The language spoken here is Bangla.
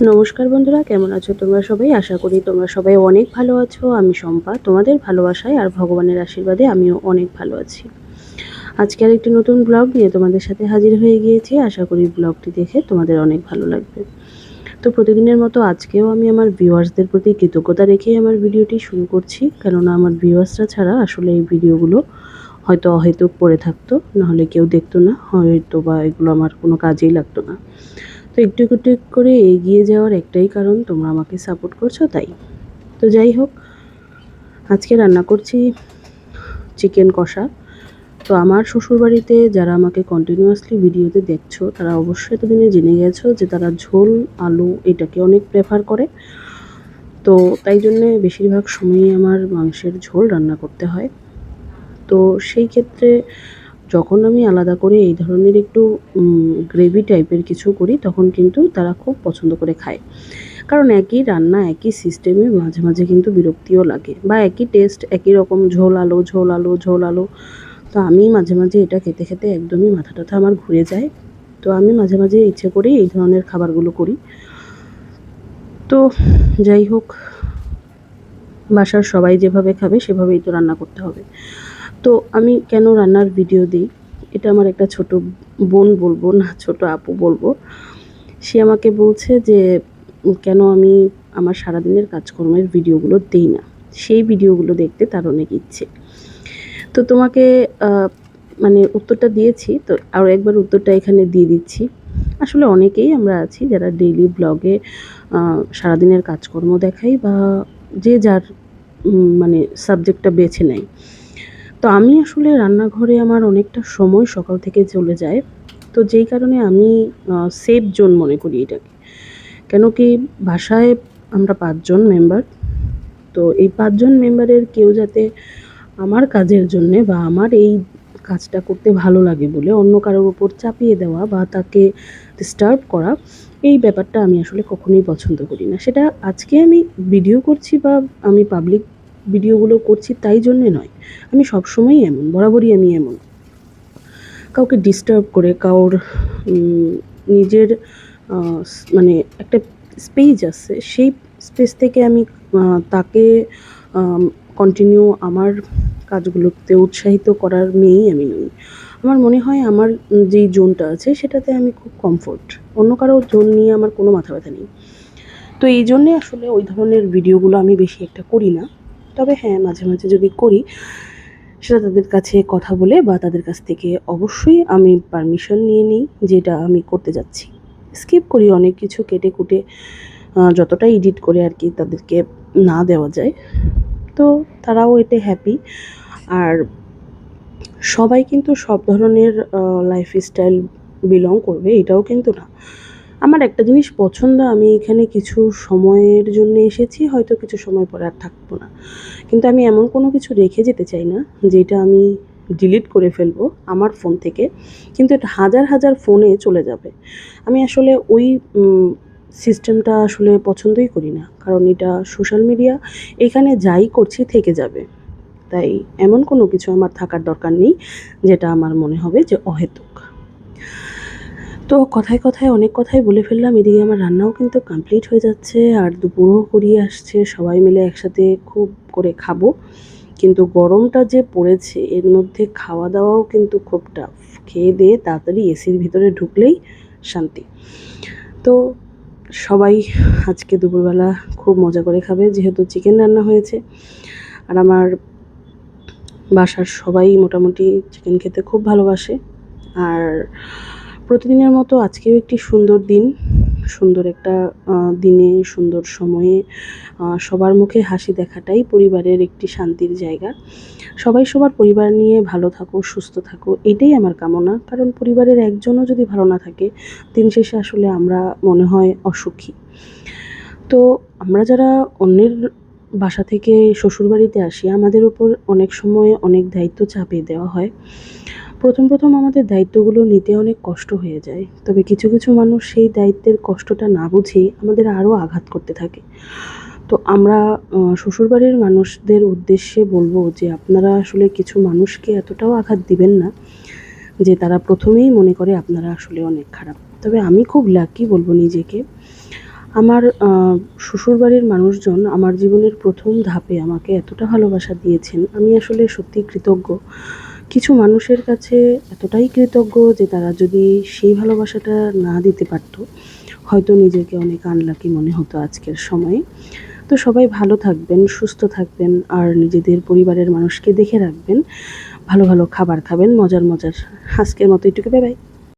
নমস্কার বন্ধুরা, কেমন আছো তোমরা সবাই? আশা করি তোমরা সবাই অনেক ভালো আছো। আমি শম্পা, তোমাদের ভালোবাসায় আর ভগবানের আশীর্বাদে আমিও অনেক ভালো আছি। আজকে আর একটি নতুন ব্লগ নিয়ে তোমাদের সাথে হাজির হয়ে গিয়েছি। আশা করি ব্লগটি দেখে তোমাদের অনেক ভালো লাগবে। তো প্রতিদিনের মতো আজকেও আমি আমার ভিউয়ার্সদের প্রতি কৃতজ্ঞতা রেখেই আমার ভিডিওটি শুরু করছি, কেননা আমার ভিউয়ার্সরা ছাড়া আসলে এই ভিডিওগুলো হয়তো অহেতুক পড়ে থাকতো, নাহলে কেউ দেখতো না, হয়তো বা এগুলো আমার কোনো কাজেই লাগতো না। তো একটু একটু করে এগিয়ে যাওয়ার একটাই কারণ, তোমরা আমাকে সাপোর্ট করছো তাই। তো যাই হোক, আজকে রান্না করছি চিকেন কষা। তো আমার শ্বশুরবাড়িতে যারা আমাকে কন্টিনিউয়াসলি ভিডিওতে দেখছো তারা অবশ্যই এতদিনে জেনে গেছো যে তারা ঝোল আলু এটাকে অনেক প্রেফার করে। তো তাই জন্যে বেশিরভাগ সময়ই আমার মাংসের ঝোল রান্না করতে হয়। তো সেই ক্ষেত্রে যখন আমি আলাদা করে এই ধরনের একটু গ্রেভি টাইপের কিছু করি, তখন কিন্তু তারা খুব পছন্দ করে খায়। কারণ একই রান্না একই সিস্টেমে মাঝে মাঝে কিন্তু বিরক্তিও লাগে, বা একই টেস্ট একই রকম ঝোল আলু ঝোল আলু ঝোল আলু। তো আমি মাঝে মাঝে এটা খেতে খেতে একদমই মাথা টাথা আমার ঘুরে যায়। তো আমি মাঝে মাঝে ইচ্ছে করেই এই ধরনের খাবারগুলো করি। তো যাই হোক, বাসার সবাই যেভাবে খাবে সেভাবেই তো রান্না করতে হবে। তো আমি কেন রান্নার ভিডিও দিই, এটা আমার একটা ছোট বোন বলবো না, ছোট আপু বলবো। সে আমাকে বলছে যে কেন আমি আমার সারাদিনের কাজকর্মের ভিডিওগুলো দেই না। সেই ভিডিওগুলো দেখতে তার অনেক ইচ্ছে। তো তোমাকে মানে উত্তরটা দিয়েছি, তো আরও একবার উত্তরটা এখানে দিয়ে দিচ্ছি। আসলে অনেকেই আমরা আছি যারা ডেইলি ব্লগে সারাদিনের কাজকর্ম দেখাই, বা যে যার মানে সাবজেক্টটা বেছে নেয়। তো আমি আসলে রান্নাঘরে আমার অনেকটা সময় সকাল থেকে চলে যায়। তো যেই কারণে আমি সেফ জোন মনে করি এটাকে। কেন কি, বাসায় আমরা ৫ জন মেম্বার। তো এই ৫ জন মেম্বারের কেউ যাতে আমার কাজের জন্যে বা আমার এই কাজটা করতে ভালো লাগে বলে অন্য কারোর উপর চাপিয়ে দেওয়া বা তাকে ডিস্টার্ব করা, এই ব্যাপারটা আমি আসলে কখনোই পছন্দ করি না। সেটা আজকে আমি ভিডিও করছি বা আমি পাবলিক ভিডিওগুলো করছি তাই জন্যে নয়। আমি সবসময়ই এমন, বরাবরই আমি এমন। কাউকে ডিস্টার্ব করে কারোর নিজের মানে একটা স্পেস আছে, সেই স্পেস থেকে আমি তাকে কন্টিনিউ আমার কাজগুলোতে উৎসাহিত করার মেয়েই আমি নই। আমার মনে হয় আমার যেই জোনটা আছে সেটাতে আমি খুব কমফোর্ট। অন্য কারো জোন নিয়ে আমার কোনো মাথা ব্যথা নেই। তো এই জন্যে আসলে ওই ধরনের ভিডিওগুলো আমি বেশি একটা করি না। তবে হ্যাঁ, মাঝে মাঝে যদি করি, সেটা তাদের কাছে কথা বলে বা তাদের কাছ থেকে অবশ্যই আমি পারমিশন নিয়ে নিই যে এটা আমি করতে যাচ্ছি। স্কিপ করি অনেক কিছু কেটে কুটে, যতটা এডিট করে আর কি তাদেরকে না দেওয়া যায়। তো তারাও এতে হ্যাপি। আর সবাই কিন্তু সব ধরনের লাইফস্টাইল বিলং করবে এটাও কিন্তু না। আমার একটা জিনিস পছন্দ, আমি এখানে কিছু সময়ের জন্য এসেছি, হয়তো কিছু সময় পরে আর থাকবো না। কিন্তু আমি এমন কোনো কিছু রেখে যেতে চাই না যেটা আমি ডিলিট করে ফেলবো আমার ফোন থেকে, কিন্তু এটা হাজার হাজার ফোনে চলে যাবে। আমি আসলে ওই সিস্টেমটা আসলে পছন্দই করি না, কারণ এটা সোশ্যাল মিডিয়া, এখানে যাই করছি থেকে যাবে। তাই এমন কোনো কিছু আমার থাকার দরকার নেই যেটা আমার মনে হবে যে অহেতুক। তো কথায় কথায় অনেক কথাই বলে ফেললাম। এদিকে আমার রান্নাও কিন্তু কমপ্লিট হয়ে যাচ্ছে, আর দুপুরও গড়িয়ে আসছে। সবাই মিলে একসাথে খুব করে খাবো। কিন্তু গরমটা যে পড়েছে এর মধ্যে খাওয়া দাওয়াও কিন্তু খুব টাফ। খেয়ে দিয়ে তাড়াতাড়ি এসির ভিতরে ঢুকলেই শান্তি। তো সবাই আজকে দুপুরবেলা খুব মজা করে খাবে, যেহেতু চিকেন রান্না হয়েছে। আর আমার বাসার সবাই মোটামুটি চিকেন খেতে খুব ভালোবাসে। আর প্রতিদিনের মতো আজকেও একটি সুন্দর দিন, সুন্দর একটা দিনে, সুন্দর সময়ে সবার মুখে হাসি দেখাটাই পরিবারের একটি শান্তির জায়গা। সবাই সবার পরিবার নিয়ে ভালো থাকো, সুস্থ থাকো, এটাই আমার কামনা। কারণ পরিবারের একজনও যদি ভালো না থাকে, দিন শেষে আসলে আমরা মনে হয় অসুখী। তো আমরা যারা অন্যের বাসা থেকে শ্বশুরবাড়িতে আসি, আমাদের উপর অনেক সময় অনেক দায়িত্ব চাপিয়ে দেওয়া হয়। প্রথম আমাদের দায়িত্বগুলো নিতে অনেক কষ্ট হয়ে যায়। তবে কিছু কিছু মানুষ সেই দায়িত্বের কষ্টটা না বুঝেই আমাদের আরও আঘাত করতে থাকে। তো আমরা শ্বশুরবাড়ির মানুষদের উদ্দেশ্যে বলবো যে আপনারা আসলে কিছু মানুষকে এতটাও আঘাত দিবেন না যে তারা প্রথমেই মনে করে আপনারা আসলে অনেক খারাপ। তবে আমি খুব লাকি বলবো নিজেকে। আমার শ্বশুরবাড়ির মানুষজন আমার জীবনের প্রথম ধাপে আমাকে এতটা ভালোবাসা দিয়েছেন, আমি আসলে সত্যিই কৃতজ্ঞ। কিছু মানুষের কাছে এতটাই কৃতজ্ঞ যে তারা যদি সেই ভালোবাসাটা না দিতে পারত, হয়তো নিজেকে অনেক আনলাকি মনে হতো আজকের সময়ে। তো সবাই ভালো থাকবেন, সুস্থ থাকবেন আর নিজেদের পরিবারের মানুষকে দেখে রাখবেন। ভালো ভালো খাবার খাবেন, মজার মজার। আজকের মতো এটুকু, বাই বাই।